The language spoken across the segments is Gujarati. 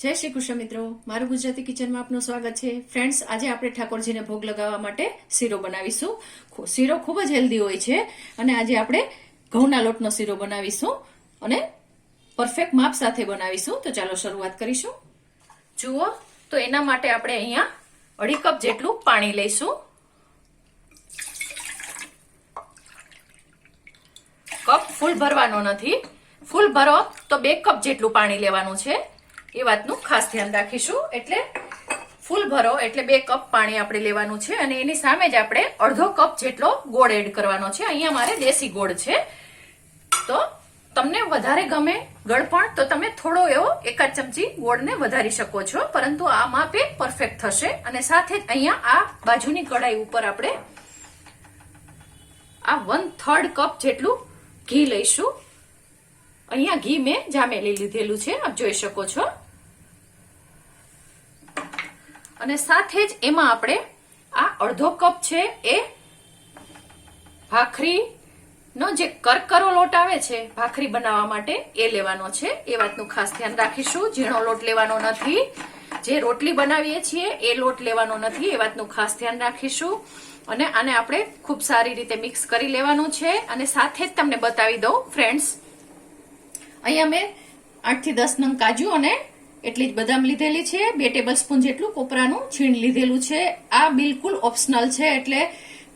જય શ્રી કૃષ્ણ મિત્રો, મારું ગુજરાતી કિચનમાં આપનું સ્વાગત છે. ફ્રેન્ડ્સ, આજે આપણે ઠાકોરજીને ભોગ લગાવવા માટે શીરો બનાવીશું. શીરો ખૂબ જ હેલ્ધી હોય છે અને આજે આપણે ઘઉંના લોટનો શીરો બનાવીશું અને પરફેક્ટ માપ સાથે બનાવીશું. તો ચાલો શરૂઆત કરીશું. જુઓ, તો એના માટે આપણે અહીંયા 2.5 કપ જેટલું પાણી લઈશું. કપ ફૂલ ભરવાનો નથી, ફૂલ ભરો તો 2 કપ જેટલું પાણી લેવાનું છે. એ વાતનું ખાસ ધ્યાન રાખીશું. એટલે ફૂલ ભરો એટલે 2 કપ પાણી આપણે લેવાનું છે અને એની સામે જ આપણે 1/2 કપ જેટલો ગોળ એડ કરવાનો છે. અહીંયા મારે દેશી ગોળ છે. તો તમને વધારે ગમે ગળપણ તો તમે થોડો એવો 1 ચમચી ગોળને વધારી શકો છો, પરંતુ આ માપે પરફેક્ટ થશે. અને સાથે જ અહીંયા આ બાજુની કડાઈ ઉપર આપણે આ 1/3 કપ જેટલું ઘી લઈશું. અહીંયા ઘી મેં જામેલી લીધેલું છે, આપ જોઈ શકો છો. અને સાથે જ એમાં આપણે આ 1/2 કપ છે એ ભાખરીનો જે કરકરો લોટ આવે છે ભાખરી બનાવવા માટે એ લેવાનો છે. એ વાતનું ખાસ ધ્યાન રાખીશું. ઝીણો લોટ લેવાનો નથી, જે રોટલી બનાવીએ છીએ એ લોટ લેવાનો નથી. એ વાતનું ખાસ ધ્યાન રાખીશું. અને આને આપણે ખૂબ સારી રીતે મિક્સ કરી લેવાનું છે. અને સાથે જ તમને બતાવી દઉં ફ્રેન્ડ્સ, અહીંયા મેં 8 થી 10 નંગ કાજુ અને એટલી જ બદામ લીધેલી છે. 2 ટેબલ સ્પૂન જેટલું કોપરાનું છીણ લીધેલું છે. આ બિલકુલ ઓપ્શનલ છે, એટલે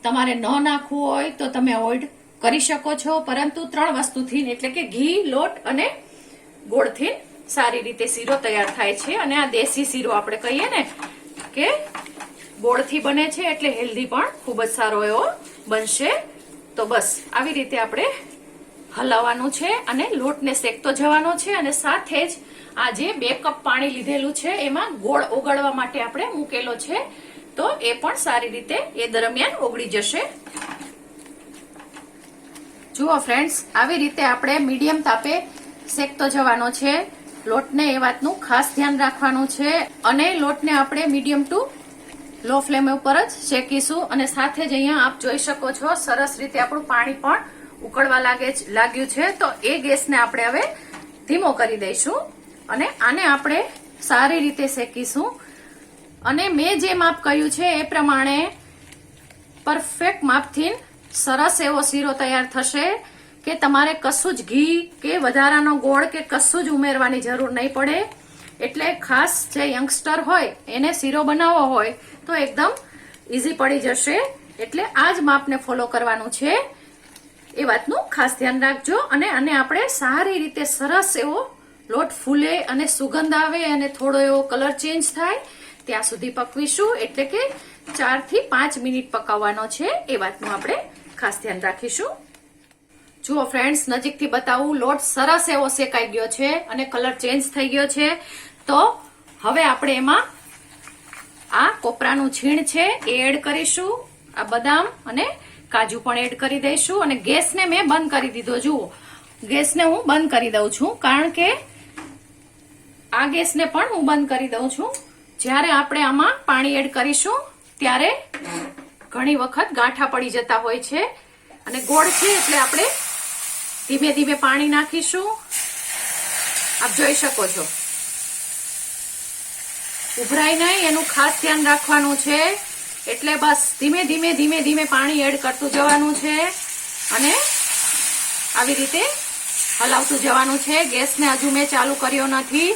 તમારે ન નાખવું હોય તો તમે અવોઇડ કરી શકો છો. પરંતુ 3 વસ્તુથી એટલે કે ઘી, લોટ અને ગોળથી સારી રીતે શીરો તૈયાર થાય છે. અને આ દેશી શીરો આપણે કહીએ ને કે ગોળથી બને છે એટલે હેલ્ધી પણ ખૂબ જ સારો એવો બનશે. તો બસ આવી રીતે આપણે હલાવવાનું છે અને લોટને શેકતો જવાનો છે. અને સાથે જ આ જે 2 કપ પાણી લીધેલું છે એમાં ગોળ ઓગળવા માટે આપણે મૂકેલો છે, તો એ પણ સારી રીતે એ દરમિયાન ઓગળી જશે. જુઓ ફ્રેન્ડ્સ, આવી રીતે આપણે મીડિયમ તાપે શેકતો જવાનો છે લોટને. એ વાતનું ખાસ ધ્યાન રાખવાનું છે. અને લોટને આપણે મીડિયમ ટુ લો ફ્લેમ ઉપર જ શેકીશું. અને સાથે જ અહીંયા આપ જોઈ શકો છો સરસ રીતે આપણું પાણી પણ ઉકળવા લાગ્યું છે. તો એ ગેસને આપણે હવે ધીમો કરી દઈશું અને આને આપણે સારી રીતે શેકીશું. અને મેં જે માપ કહ્યું છે એ પ્રમાણે પરફેક્ટ માપથી સરસ એવો શીરો તૈયાર થશે કે તમારે કશું જ ઘી કે વધારાનો ગોળ કે કશું જ ઉમેરવાની જરૂર નહીં પડે. એટલે ખાસ જે યંગસ્ટર હોય એને શીરો બનાવવો હોય તો એકદમ ઈઝી પડી જશે. એટલે આ જ માપને ફોલો કરવાનું છે. એ વાતનું ખાસ ધ્યાન રાખજો. અને આને આપણે સારી રીતે સરસ એવો લોટ ફૂલે અને સુગંધ આવે અને થોડો એવો કલર ચેન્જ થાય ત્યાં સુધી પકવીશું. એટલે કે 4 થી 5 મિનિટ પકાવવાનો છે. એ વાતનું આપણે ખાસ ધ્યાન રાખીશું. જુઓ ફ્રેન્ડ્સ, નજીકથી બતાવું, લોટ સરસ એવો શેકાઈ ગયો છે અને કલર ચેન્જ થઈ ગયો છે. તો હવે આપણે એમાં આ કોપરાનું છીણ છે એ એડ કરીશું. આ બદામ અને કાજુ પણ એડ કરી દઈશું. અને ગેસને મેં બંધ કરી દીધો. જુઓ, ગેસને હું બંધ કરી દઉં છું, કારણ કે આ ગેસને પણ હું બંધ કરી દઉં છું. જ્યારે આપણે આમાં પાણી એડ કરીશું ત્યારે ઘણી વખત ગાંઠા પડી જતા હોય છે. અને ગોળ છે એટલે આપણે ધીમે ધીમે પાણી નાખીશું. આપ જોઈ શકો છો, ઉભરાય નહીં એનું ખાસ ધ્યાન રાખવાનું છે. એટલે બસ ધીમે ધીમે પાણી એડ કરતું જવાનું છે અને આવી રીતે હલાવતું જવાનું છે. ગેસને હજુ મેં ચાલુ કર્યો નથી.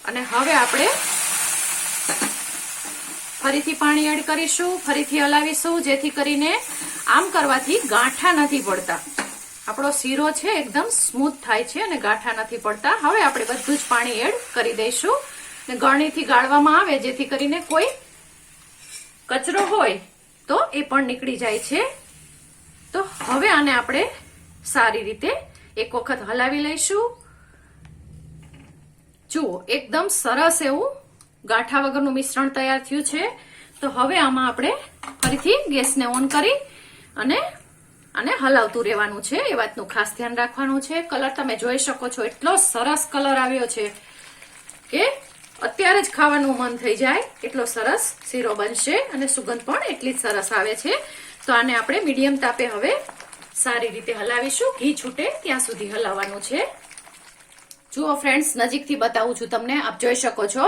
અને હવે આપણે ફરીથી પાણી એડ કરીશું, ફરીથી હલાવીશું, જેથી કરીને આમ કરવાથી ગાંઠા નથી પડતા. આપણો શીરો છે એકદમ સ્મૂથ થાય છે અને ગાંઠા નથી પડતા. હવે આપણે બધું જ પાણી એડ કરી દઈશું. ગળણીથી ગાળવામાં આવે જેથી કરીને કોઈ કચરો હોય તો એ પણ નીકળી જાય છે. તો હવે આને આપણે સારી રીતે એક વખત હલાવી લઈશું. જુઓ, એકદમ સરસ એવું ગાંઠા વગરનું મિશ્રણ તૈયાર થયું છે. તો હવે આમાં આપણે ફરીથી ગેસને ઓન કરી અને આને હલાવતું રહેવાનું છે. એ વાતનું ખાસ ધ્યાન રાખવાનું છે. કલર તમે જોઈ શકો છો, એટલો સરસ કલર આવ્યો છે કે અત્યારે જ ખાવાનું મન થઈ જાય એટલો સરસ શીરો બનશે. અને સુગંધ પણ એટલી જ સરસ આવે છે. તો આને આપણે મીડિયમ તાપે હવે સારી રીતે હલાવીશું. ઘી છૂટે ત્યાં સુધી હલાવવાનું છે. જુઓ ફ્રેન્ડ્સ, નજીકથી બતાવું છું તમને. આપ જોઈ શકો છો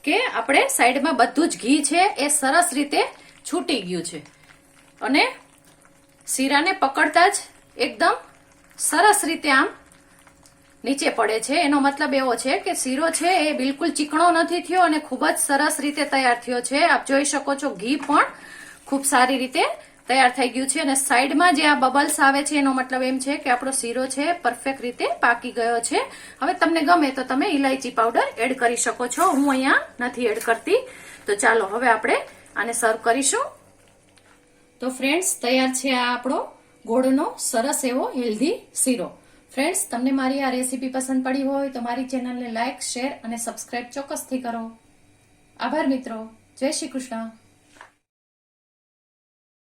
કે આપણે સાઈડમાં બધું જ ઘી છે એ સરસ રીતે છૂટી ગયું છે અને શીરાને પકડતા જ એકદમ સરસ રીતે આમ નીચે પડે છે. એનો મતલબ એવો છે કે શીરો છે એ બિલકુલ ચીકણો નથી થયો અને ખૂબ જ સરસ રીતે તૈયાર થયો છે. આપ જોઈ શકો છો ઘી પણ ખૂબ સારી રીતે તૈયાર થઈ ગયું છે અને સાઈડમાં જે આ બબલ્સ આવે છે એનો મતલબ એમ છે કે આપણો શીરો છે પરફેક્ટ રીતે પાકી ગયો છે. હવે તમને ગમે તો તમે ઇલાયચી પાવડર એડ કરી શકો છો. હું અહીંયા નથી એડ કરતી. તો ચાલો હવે આપણે આને સર્વ કરીશું. તો ફ્રેન્ડ્સ, તૈયાર છે આ આપણો ગોળનો સરસ એવો હેલ્ધી શીરો. ફ્રેન્ડ્સ, તમને મારી આ રેસીપી પસંદ પડી હોય તો મારી ચેનલને લાઇક, શેર અને સબસ્ક્રાઇબ ચોક્કસથી કરો. આભાર મિત્રો. જય શ્રી કૃષ્ણ.